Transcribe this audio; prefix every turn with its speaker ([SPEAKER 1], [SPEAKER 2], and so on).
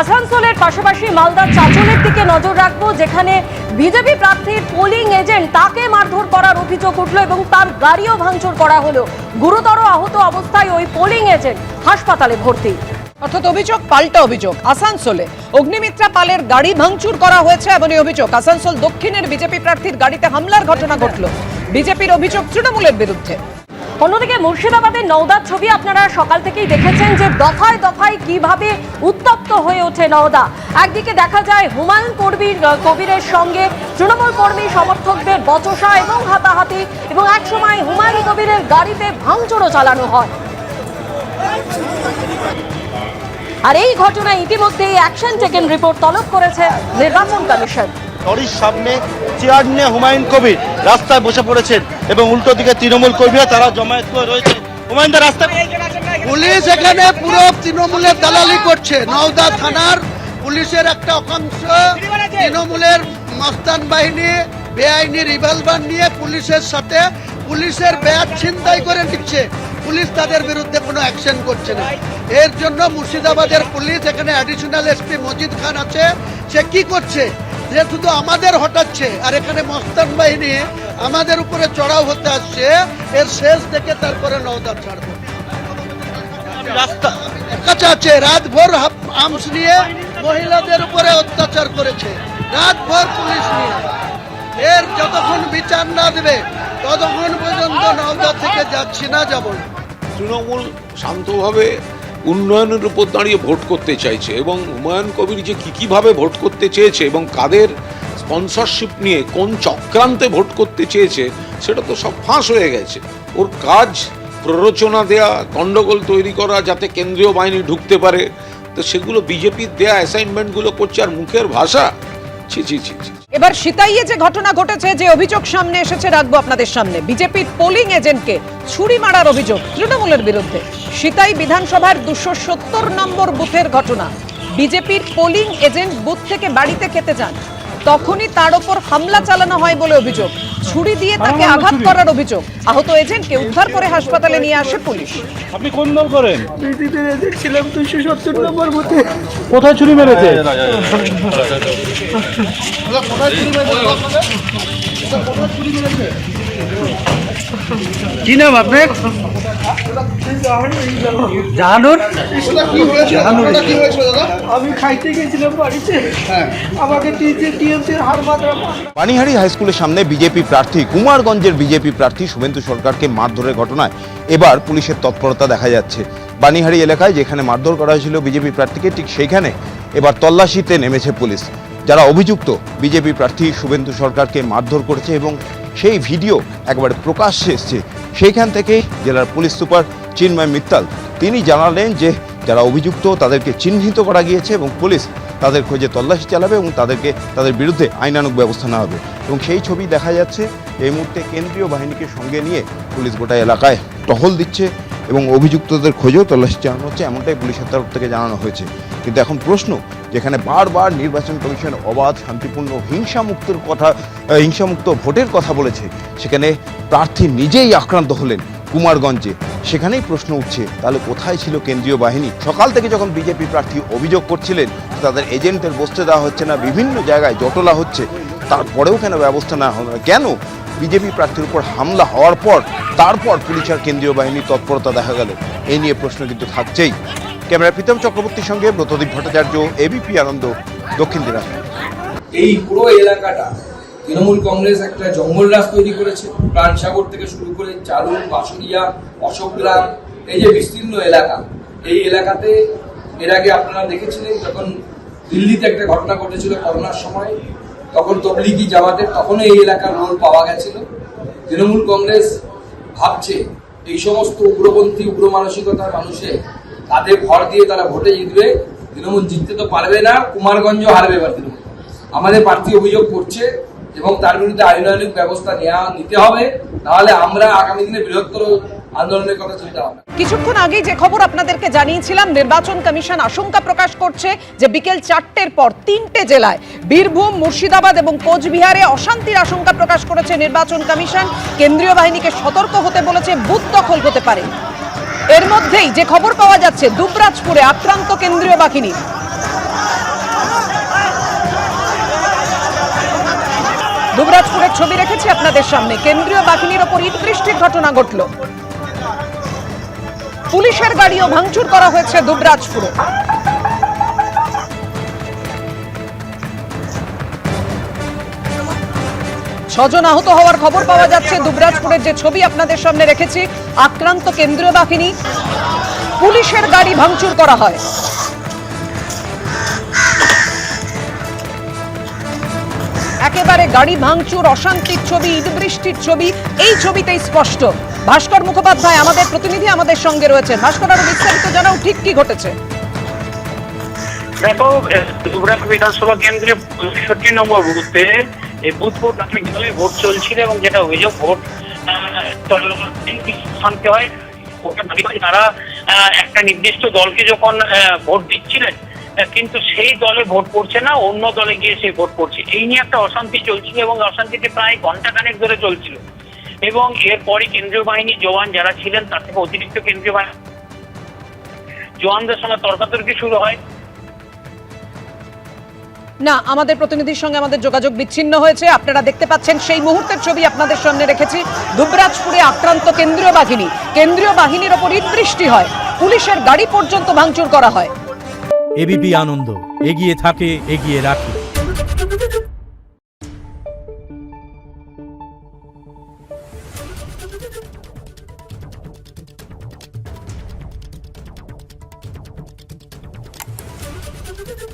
[SPEAKER 1] আসানসোলের পাশাপাশি মালদার চাঁচলের দিকে নজর রাখবো, যেখানে বিজেপি প্রার্থীর পোলিং এজেন্ট তাকে মারধর করার অভিযোগ উঠল এবং তার গাড়িও ভাঙচুর করা হলো। গুরুতর আহত অবস্থায় ওই পোলিং এজেন্ট হাসপাতালে ভর্তি।
[SPEAKER 2] অর্থাৎ অভিযোগ পাল্টা অভিযোগ। আসানসোলে অগ্নিমিত্রা পালের গাড়ি ভাঙচুর করা হয়েছে এমনই অভিযোগ। আসানসোল দক্ষিণের বিজেপি প্রার্থীর গাড়িতে হামলার ঘটনা ঘটল। বিজেপির অভিযোগ তৃণমূলের বিরুদ্ধে।
[SPEAKER 1] অন্যদিকে মুর্শিদাবাদের নওদার ছবি আপনারা সকাল থেকেই দেখেছেন যে দফায় দফায় কিভাবে উত্তপ্ত হয়ে ওঠে নওদা। একদিকে দেখা যায় হুমায়ুন কবিরের সঙ্গে তৃণমূল কর্মী সমর্থকদের বচসা এবং হাতাহাতি, এবং একসময় হুমায়ুন কবিরের গাড়িতে ভাঙচুরও চালানো হয়। আর এই ঘটনায় ইতিমধ্যেই অ্যাকশন টেকেন রিপোর্ট তলব করেছে নির্বাচন কমিশন।
[SPEAKER 3] লরির সামনে চেয়ার নিয়ে হুমায়ুন কবির রাস্তায় বসে পড়েছেন এবং উল্টো দিকে তৃণমূল কর্মীরা তারা জমায়েত করে রয়েছে। হুমায়ুন রাস্তা
[SPEAKER 4] পুলিশ এখানে পুরো তৃণমূলের দালালি করছে। নওদা থানার পুলিশের একটা অংশ তৃণমূলের মস্তান বাহিনী বেআইনি রিভলভার নিয়ে পুলিশের সাথে পুলিশের ব্যাগ ছিনতাই করে নিচ্ছে। পুলিশ তাদের বিরুদ্ধে কোনো অ্যাকশন করছে না। এর জন্য মুর্শিদাবাদের পুলিশ, এখানে অ্যাডিশনাল এসপি মজিদ খান আছে, সে কি করছে যে শুধু আমাদের হটাচ্ছে আর এখানে মস্তান বাহিনী আমাদের উপরে চড়াও হতে আসছে। এর শেষ দেখে তারপরে নওদা ছাড়বো।
[SPEAKER 3] রাস্তা
[SPEAKER 4] কাছে আছে রাতভর আর্মস নিয়ে মহিলাদের উপরে অত্যাচার করেছে, রাতভর পুলিশ নিয়ে। এর যতক্ষণ বিচার না দেবে ততক্ষণ পর্যন্ত নওদা থেকে যাচ্ছি না, যাব না।
[SPEAKER 5] তৃণমূল শান্তভাবে উন্নয়নের উপর দাঁড়িয়ে ভোট করতে চাইছে এবং হুমায়ুন কবির যে কিভাবে ভোট করতে চেয়েছে এবং কাদের স্পন্সরশিপ নিয়ে কোন চক্রান্তে ভোট করতে চেয়েছে সেটা তো সব ফাঁস হয়ে গেছে। ওর কাজ প্ররোচনা দেয়া, গন্ডগোল তৈরি করা যাতে কেন্দ্রীয় বাহিনী ঢুকতে পারে, তো সেগুলো বিজেপির দেয়া অ্যাসাইনমেন্টগুলো করছে। আর মুখের ভাষা ছি ছি ছি ছি।
[SPEAKER 2] এবার সিতাইয়ে যে ঘটনা ঘটেছে, যে অভিযোগ সামনে এসেছে রাখবো আপনাদের সামনে। বিজেপির পোলিং এজেন্টকে ছুরি মারার অভিযোগ তৃণমূলের বিরুদ্ধে। সিতাই বিধানসভার 270 নম্বর বুথের ঘটনা। বিজেপির পোলিং এজেন্ট বুথ থেকে বাড়িতে খেতে যান, তখনই তার ওপর হামলা চালানো হয় বলে অভিযোগ। ছুরি দিয়ে তাকে আঘাত করার অভিযোগ। আহত এজেন্টকে উদ্ধার করে হাসপাতালে নিয়ে আসে পুলিশ।
[SPEAKER 6] আপনি কোন দল করেন?
[SPEAKER 4] বিজেপির এজেন্ট ছিলাম 270 নম্বর বুথে।
[SPEAKER 6] কোথায় ছুরি মেরেছে? কি নাম আপনার? জাহানুর। আমি খাইতে গেছিলাম বাড়িতে, আমাকে টিএমসির হার মাত্রা।
[SPEAKER 3] পানিহারি হাই স্কুলের সামনে বিজেপি প্রার্থী কুমারগঞ্জের বিজেপি প্রার্থী শুভেন্দু সরকারকে মারধরের ঘটনায় এবার পুলিশের তৎপরতা দেখা যাচ্ছে। বানিহারি এলাকায় যেখানে মারধর করা হয়েছিল বিজেপি প্রার্থীকে, ঠিক সেইখানে এবার তল্লাশিতে নেমেছে পুলিশ। যারা অভিযুক্ত বিজেপি প্রার্থী শুভেন্দু সরকারকে মারধর করেছে এবং সেই ভিডিও একবারে প্রকাশ্যে এসছে, সেইখান থেকেই জেলার পুলিশ সুপার চিন্ময় মিত্তাল তিনি জানালেন যে যারা অভিযুক্ত তাদেরকে চিহ্নিত করা গিয়েছে এবং পুলিশ তাদের খোঁজে তল্লাশি চালাবে এবং তাদের বিরুদ্ধে আইনানুগ ব্যবস্থা নেওয়া হবে। এবং সেই ছবি দেখা যাচ্ছে এই মুহূর্তে কেন্দ্রীয় বাহিনীকে সঙ্গে নিয়ে পুলিশ গোটা এলাকায় টহল দিচ্ছে এবং অভিযুক্তদের খোঁজেও তল্লাশি চালানো হচ্ছে, এমনটাই পুলিশের তরফ থেকে জানানো হয়েছে। কিন্তু এখন প্রশ্ন, যেখানে বারবার নির্বাচন কমিশন অবাধ, শান্তিপূর্ণ, হিংসামুক্ত ভোটের কথা বলেছে, সেখানে প্রার্থী নিজেই আক্রান্ত হলেন কুমারগঞ্জে। সেখানেই প্রশ্ন উঠছে, তাহলে কোথায় ছিল কেন্দ্রীয় বাহিনী? সকাল থেকে যখন বিজেপি প্রার্থী অভিযোগ করছিলেন তাদের এজেন্টের বসতে দেওয়া হচ্ছে না, বিভিন্ন জায়গায় জটলা হচ্ছে, তারপরেও কেন ব্যবস্থা নেওয়া হবে না? কেন বিজেপি প্রার্থীর উপর হামলা হওয়ার পর তারপর পুলিশ আর কেন্দ্রীয় বাহিনীর তৎপরতা দেখা গেল? এই নিয়ে প্রশ্ন কিন্তু থাকছেই। ক্যামেরা প্রীতম চক্রবর্তীর সঙ্গে ব্রতদীপ ভট্টাচার্য, এবিপি আনন্দ, দক্ষিণ দিনাজপুর।
[SPEAKER 7] এই পুরো এলাকাটা তৃণমূল কংগ্রেস একটা জঙ্গল রাজ তৈরি করেছে। প্রাণসাগর থেকে শুরু করে চারুল, বাঁশুড়িয়া, অশোকগ্রাম, এই যে বিস্তীর্ণ এলাকা, এই এলাকাতে এর আগে আপনারা দেখেছিলেন যখন দিল্লিতে একটা ঘটনা ঘটেছিল করোনার সময়, তখন তবলিগি জামাতের, তখন এই এলাকার রোল পাওয়া গেছিল। তৃণমূল কংগ্রেস ভাবছে এই সমস্ত উগ্রপন্থী, উগ্র মানসিকতার মানুষের তাতে ভর দিয়ে তারা ভোটে জিতবে। তৃণমূল জিততে তো পারবে না, কুমারগঞ্জ হারবে এবার তৃণমূল। আমাদের প্রার্থী অভিযোগ করছে এবং তার বিরুদ্ধে আইনানুগ ব্যবস্থা নিতে হবে, নাহলে আমরা আগামী দিনে বৃহত্তর আন্দোলনের কথা চিন্তা হবে।
[SPEAKER 2] কিছুক্ষণ আগেই যে খবর আপনাদেরকে জানিয়েছিলাম, নির্বাচন কমিশন আশঙ্কা প্রকাশ করছে যে বিকেল 4টের পর 3টে জেলায়, বীরভূম, মুর্শিদাবাদ এবং কোচবিহারে অশান্তির আশঙ্কা প্রকাশ করেছে নির্বাচন কমিশন। কেন্দ্রীয় বাহিনীকে সতর্ক হতে বলেছে, বুথ দখল হতে পারে। এর মধ্যেই যে খবর পাওয়া যাচ্ছে, দুবরাজপুরে আক্রান্ত কেন্দ্রীয় বাহিনী। দুবরাজপুরের ছবি রেখেছি আপনাদের সামনে। কেন্দ্রীয় বাহিনীর ওপর ইট বৃষ্টির ঘটনা ঘটল। পুলিশের গাড়িও ভাঙচুর করা হয়েছে দুবরাজপুরে। ছজন আহত হওয়ার খবর পাওয়া যাচ্ছে। দুবরাজপুরের যে ছবি আপনাদের সামনে রেখেছি, আক্রান্ত কেন্দ্রীয় বাহিনী, পুলিশের গাড়ি ভাঙচুর করা হয়। একেবারে গাড়ি ভাঙচুর, অশান্তির ছবি, ইট বৃষ্টির ছবি এই ছবিতেই স্পষ্ট। ভাস্কর মুখোপাধ্যায় আমাদের প্রতিনিধি আমাদের সঙ্গে রয়েছে। ভাস্কর, আরো বিস্তারিত জানাও, ঠিক কি ঘটেছে?
[SPEAKER 8] দেখো, দুবরাজপুর বিধানসভা কেন্দ্রে ৬৫ নম্বর বুথে এই বুথ প্রাথমিক দলে ভোট চলছিল এবং যেটা অভিযোগ ভোট শান্তি হয়। তারা একটা নির্দিষ্ট দলকে যখন ভোট দিচ্ছিলেন, কিন্তু সেই দলে ভোট পড়ছে না, অন্য দলে গিয়ে সেই ভোট পড়ছে। এই নিয়ে একটা অশান্তি চলছিল এবং অশান্তিতে প্রায় ঘন্টাখানেক ধরে চলছিল। এবং এরপরই কেন্দ্রীয় বাহিনীর জওয়ান যারা ছিলেন তার থেকে অতিরিক্ত কেন্দ্রীয় বাহিনী জওয়ানদের সঙ্গে তর্কাতর্কি শুরু হয়।
[SPEAKER 2] না, আমাদের প্রতিনিধির সঙ্গে আমাদের যোগাযোগ বিচ্ছিন্ন হয়েছে। আপনারা দেখতে পাচ্ছেন সেই মুহূর্তের ছবি আপনাদের সামনে রেখেছি। দুবরাজপুরে আক্রান্ত কেন্দ্রীয় বাহিনী, কেন্দ্রীয় বাহিনীর ওপর ইট বৃষ্টি হয়, পুলিশের গাড়ি পর্যন্ত ভাঙচুর করা হয়।
[SPEAKER 9] এবিপি আনন্দ, এগিয়ে থাকে, এগিয়ে রাখে।
[SPEAKER 10] Thank you.